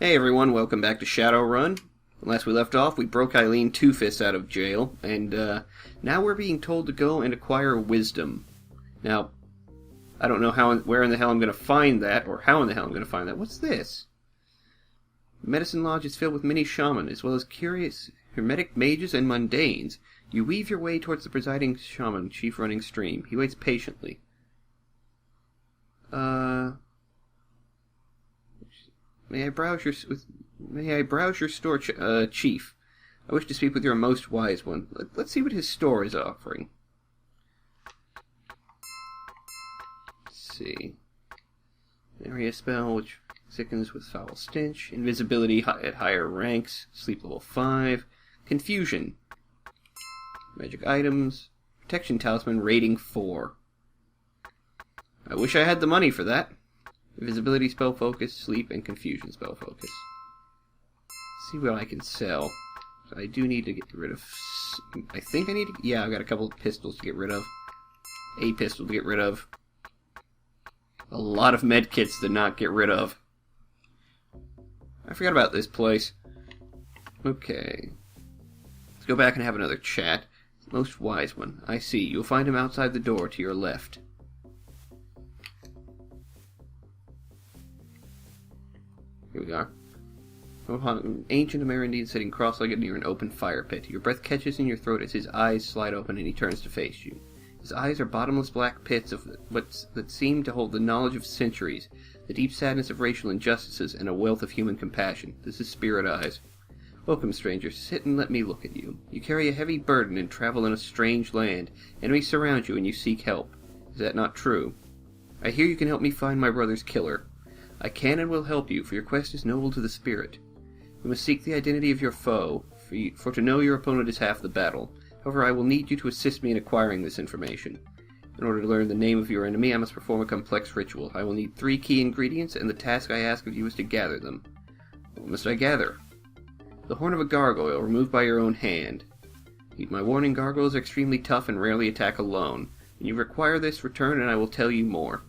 Hey everyone, welcome back to Shadowrun. Last we left off, we broke Eileen Two-Fists out of jail, and now we're being told to go and acquire wisdom. Now, I don't know where in the hell I'm going to find that, or how in the hell I'm going to find that. What's this? The medicine lodge is filled with many shaman, as well as curious hermetic mages and mundanes. You weave your way towards the presiding shaman, chief running stream. He waits patiently. May I browse your store, chief? I wish to speak with your most wise one. Let's see what his store is offering. Let's see. Area spell, which sickens with foul stench. Invisibility at higher ranks. Sleep level 5. Confusion. Magic items. Protection talisman rating 4. I wish I had the money for that. Invisibility spell focus, sleep, and confusion spell focus. Let's see what I can sell. So I do need to get rid of... I think I need to... Yeah, I've got a couple of pistols to get rid of. A pistol to get rid of. A lot of medkits to not get rid of. I forgot about this place. Okay. Let's go back and have another chat. Most wise one. I see. You'll find him outside the door to your left. Here we are. An ancient Amerindian sitting cross-legged near an open fire pit. Your breath catches in your throat as his eyes slide open and he turns to face you. His eyes are bottomless black pits that seem to hold the knowledge of centuries, the deep sadness of racial injustices, and a wealth of human compassion. This is Spirit Eyes. Welcome, stranger. Sit and let me look at you. You carry a heavy burden and travel in a strange land. Enemies surround you and you seek help. Is that not true? I hear you can help me find my brother's killer. I can and will help you, for your quest is noble to the spirit. We must seek the identity of your foe, for to know your opponent is half the battle. However, I will need you to assist me in acquiring this information. In order to learn the name of your enemy, I must perform a complex ritual. I will need 3 key ingredients, and the task I ask of you is to gather them. What must I gather? The horn of a gargoyle, removed by your own hand. Heed my warning, gargoyles are extremely tough and rarely attack alone. When you require this, return and I will tell you more.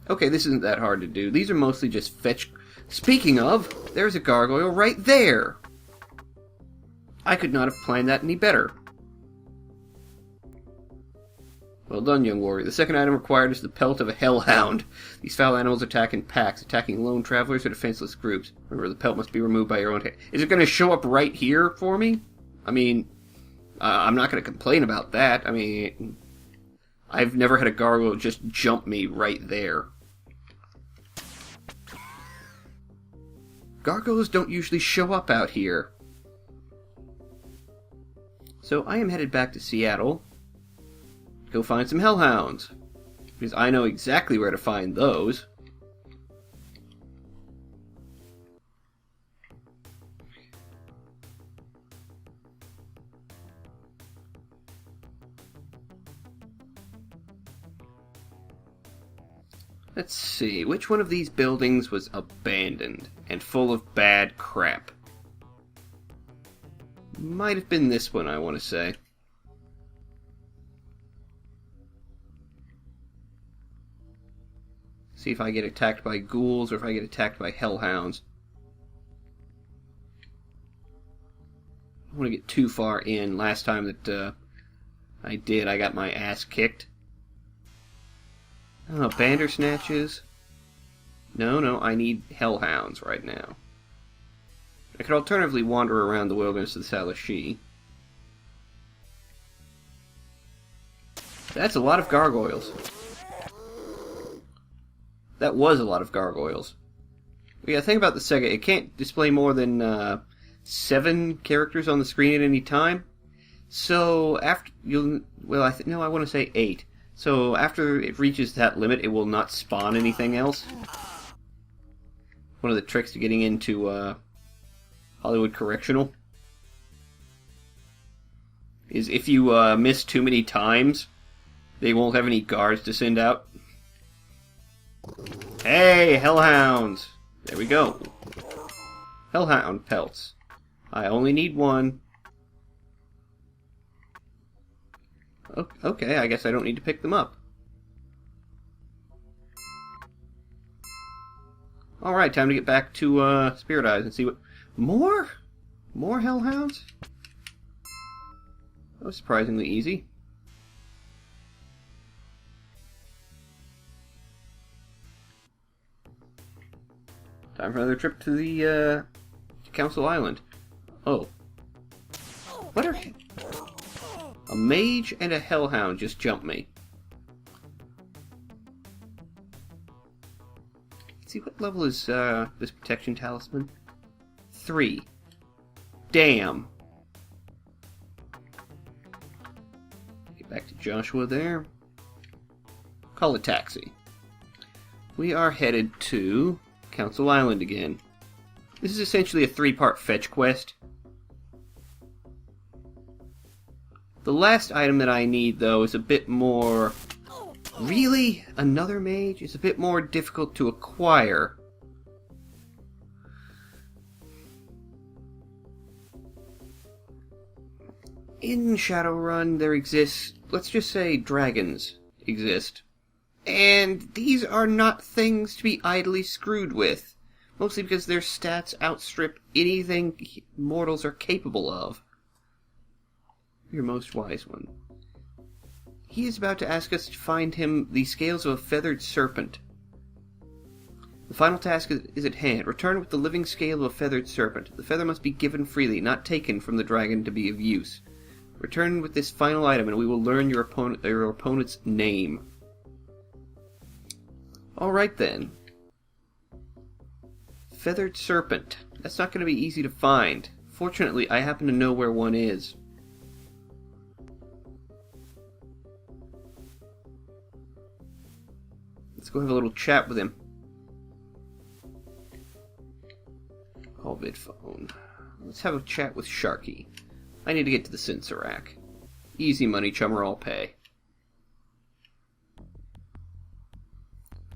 Okay, this isn't that hard to do. These are mostly just fetch... Speaking of, there's a gargoyle right there! I could not have planned that any better. Well done, young warrior. The second item required is the pelt of a hellhound. These foul animals attack in packs, attacking lone travelers or defenseless groups. Remember, the pelt must be removed by your own hand. Is it going to show up right here for me? I mean, I'm not going to complain about that. I mean, I've never had a gargoyle just jump me right there. Gargoyles don't usually show up out here. So I am headed back to Seattle. Go find some hellhounds. Because I know exactly where to find those. Let's see, which one of these buildings was abandoned and full of bad crap? Might have been this one, I want to say. See if I get attacked by ghouls or if I get attacked by hellhounds. I don't want to get too far in. Last time that I did, I got my ass kicked. Oh, Bandersnatches. No, I need hellhounds right now. I could alternatively wander around the wilderness of the Salishi. That's a lot of gargoyles. That was a lot of gargoyles. Yeah, the thing about the SEGA, it can't display more than 7 characters on the screen at any time. So after I want to say 8. So after it reaches that limit, it will not spawn anything else. One of the tricks to getting into Hollywood Correctional is if you miss too many times, they won't have any guards to send out. Hey, hellhounds! There we go. Hellhound pelts. I only need 1. Okay, I guess I don't need to pick them up. Alright, time to get back to Spirit Eyes and see what... More? More Hellhounds? That was surprisingly easy. Time for another trip to the, to Council Island. Oh. What are... A mage and a hellhound just jumped me. Let's see, what level is, this protection talisman? 3. Damn. Get back to Joshua there. Call a taxi. We are headed to Council Island again. This is essentially a 3-part fetch quest. The last item that I need, though, is a bit more... Really? Another mage? It's a bit more difficult to acquire. In Shadowrun, there exists, let's just say, dragons exist. And these are not things to be idly screwed with. Mostly because their stats outstrip anything mortals are capable of. Your most wise one. He is about to ask us to find him the scales of a feathered serpent. The final task is at hand. Return with the living scale of a feathered serpent. The feather must be given freely, not taken from the dragon to be of use. Return with this final item and we will learn your opponent's name. Alright then. Feathered serpent. That's not going to be easy to find. Fortunately, I happen to know where one is. Let's go have a little chat with him. Call vidphone. Let's have a chat with Sharky. I need to get to the Sensor Rack. Easy money, chummer, I'll pay.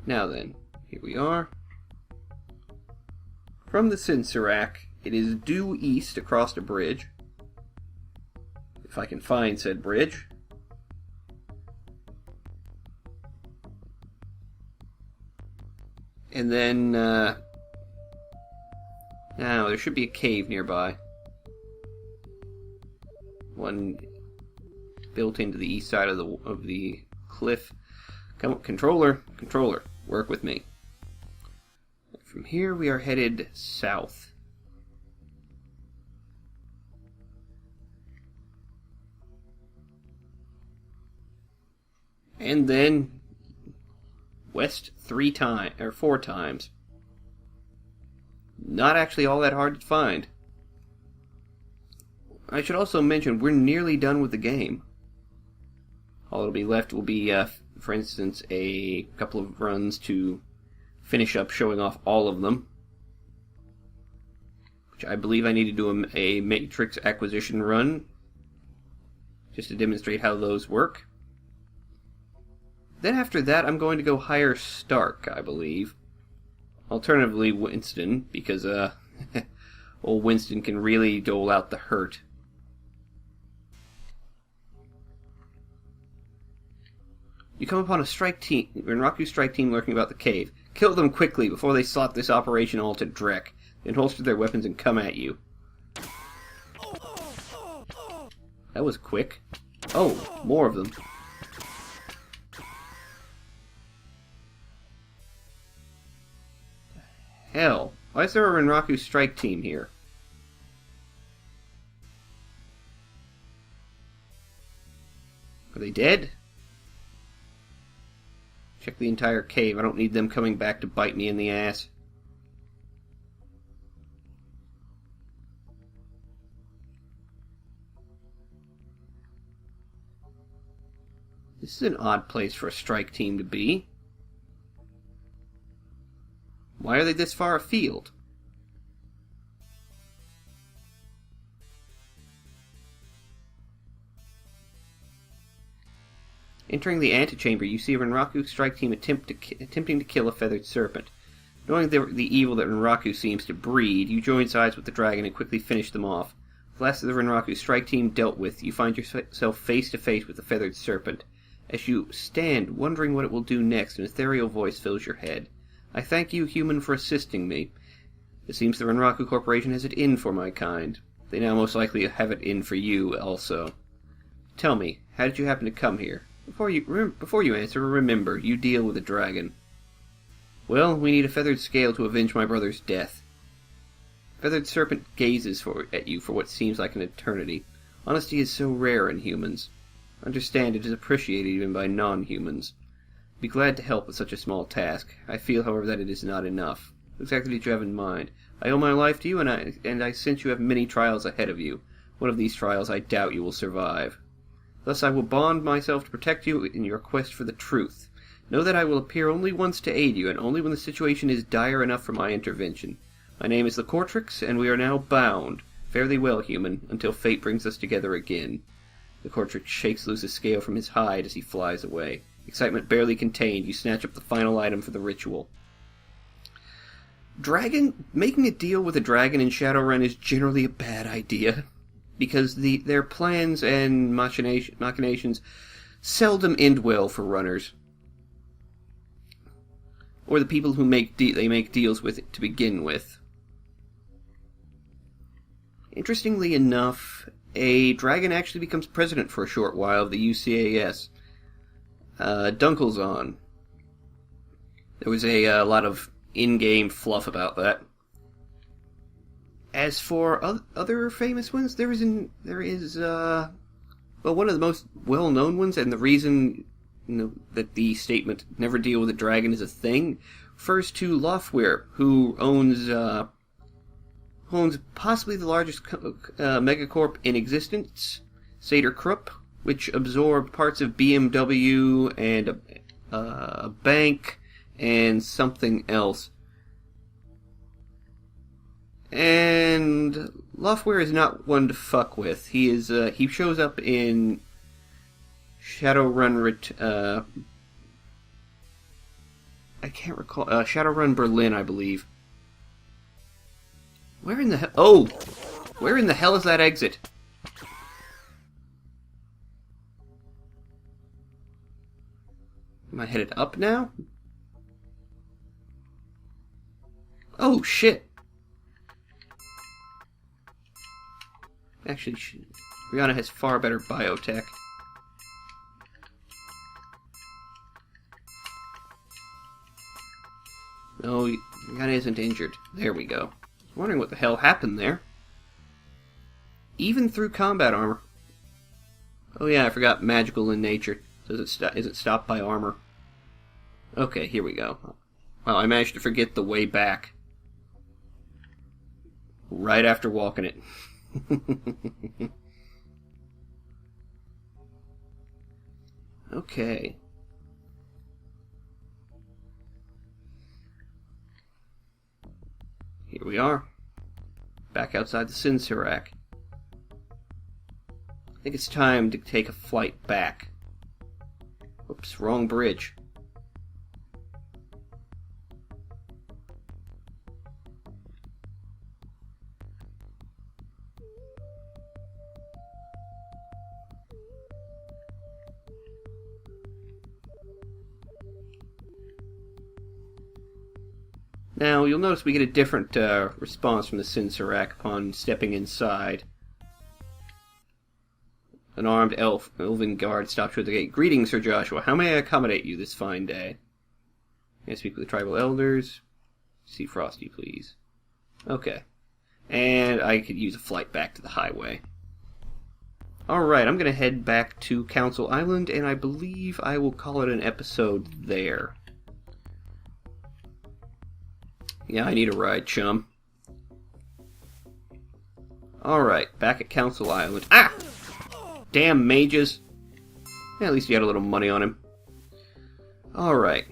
Now then, here we are. From the Sensor Rack, it is due east across a bridge. If I can find said bridge. And then, now there should be a cave nearby. One built into the east side of the cliff. Come on, controller, work with me. From here we are headed south. And then west 4 times. Not actually all that hard to find. I should also mention we're nearly done with the game. All that'll be left will be, for instance, a couple of runs to finish up showing off all of them. Which I believe I need to do a matrix acquisition run, just to demonstrate how those work. Then after that, I'm going to go hire Stark, I believe. Alternatively, Winston, because, old Winston can really dole out the hurt. You come upon a Renraku strike team lurking about the cave. Kill them quickly before they slot this operation all to dreck. Then holster their weapons and come at you. That was quick. Oh, more of them. Hell, why is there a Renraku strike team here? Are they dead? Check the entire cave. I don't need them coming back to bite me in the ass. This is an odd place for a strike team to be. Why are they this far afield? Entering the antechamber, you see a Renraku strike team attempting to kill a feathered serpent. Knowing the evil that Renraku seems to breed, you join sides with the dragon and quickly finish them off. The last of the Renraku strike team dealt with, you find yourself face to face with the feathered serpent. As you stand, wondering what it will do next, an ethereal voice fills your head. I thank you, human, for assisting me. It seems the Renraku Corporation has it in for my kind. They now most likely have it in for you, also. Tell me, how did you happen to come here? Before you answer, remember, you deal with a dragon. Well, we need a feathered scale to avenge my brother's death. Feathered Serpent gazes at you for what seems like an eternity. Honesty is so rare in humans. Understand, it is appreciated even by non-humans. Be glad to help with such a small task. I feel, however, that it is not enough. What exactly did you have in mind? I owe my life to you, and I sense you have many trials ahead of you. One of these trials I doubt you will survive. Thus I will bond myself to protect you in your quest for the truth. Know that I will appear only once to aid you, and only when the situation is dire enough for my intervention. My name is the Cortrix, and we are now bound. Fare thee well, human, until fate brings us together again. The Cortrix shakes loose a scale from his hide as he flies away. Excitement barely contained, you snatch up the final item for the ritual. Making a deal with a dragon in Shadowrun is generally a bad idea, because their plans and machinations seldom end well for runners, or the people who make deals with it to begin with. Interestingly enough, a dragon actually becomes president for a short while of the UCAS. Dunkel's on. There was a lot of in-game fluff about that. As for other famous ones, there is one of the most well-known ones, and the reason that the statement "never deal with a dragon" is a thing refers to Lofwyr, who owns possibly the largest megacorp in existence, Sater Krupp, which absorbed parts of BMW and a bank and something else. And Lofwyr is not one to fuck with. He shows up in Shadowrun. I can't recall. Shadowrun Berlin, I believe. Where in the hell? Oh, where in the hell is that exit? Am I headed up now? Oh shit! Actually, Rihanna has far better biotech. No, Rihanna isn't injured. There we go. I was wondering what the hell happened there. Even through combat armor. Oh yeah, I forgot magical in nature. Is it stopped by armor? Okay, here we go. Wow, I managed to forget the way back. Right after walking it. Okay. Here we are. Back outside the Sinsirac. I think it's time to take a flight back. Oops, wrong bridge. Now, you'll notice we get a different response from the Sinsirac upon stepping inside. An armed elven guard stops you at the gate. Greetings, Sir Joshua. How may I accommodate you this fine day? May I speak with the tribal elders? See Frosty, please. Okay. And I could use a flight back to the highway. Alright, I'm going to head back to Council Island, and I believe I will call it an episode there. Yeah, I need a ride, chum. Alright, back at Council Island. Ah! Damn mages. Yeah, at least you had a little money on him. Alright.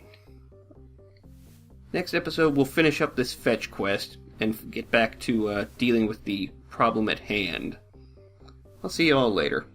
Next episode, we'll finish up this fetch quest and get back to dealing with the problem at hand. I'll see you all later.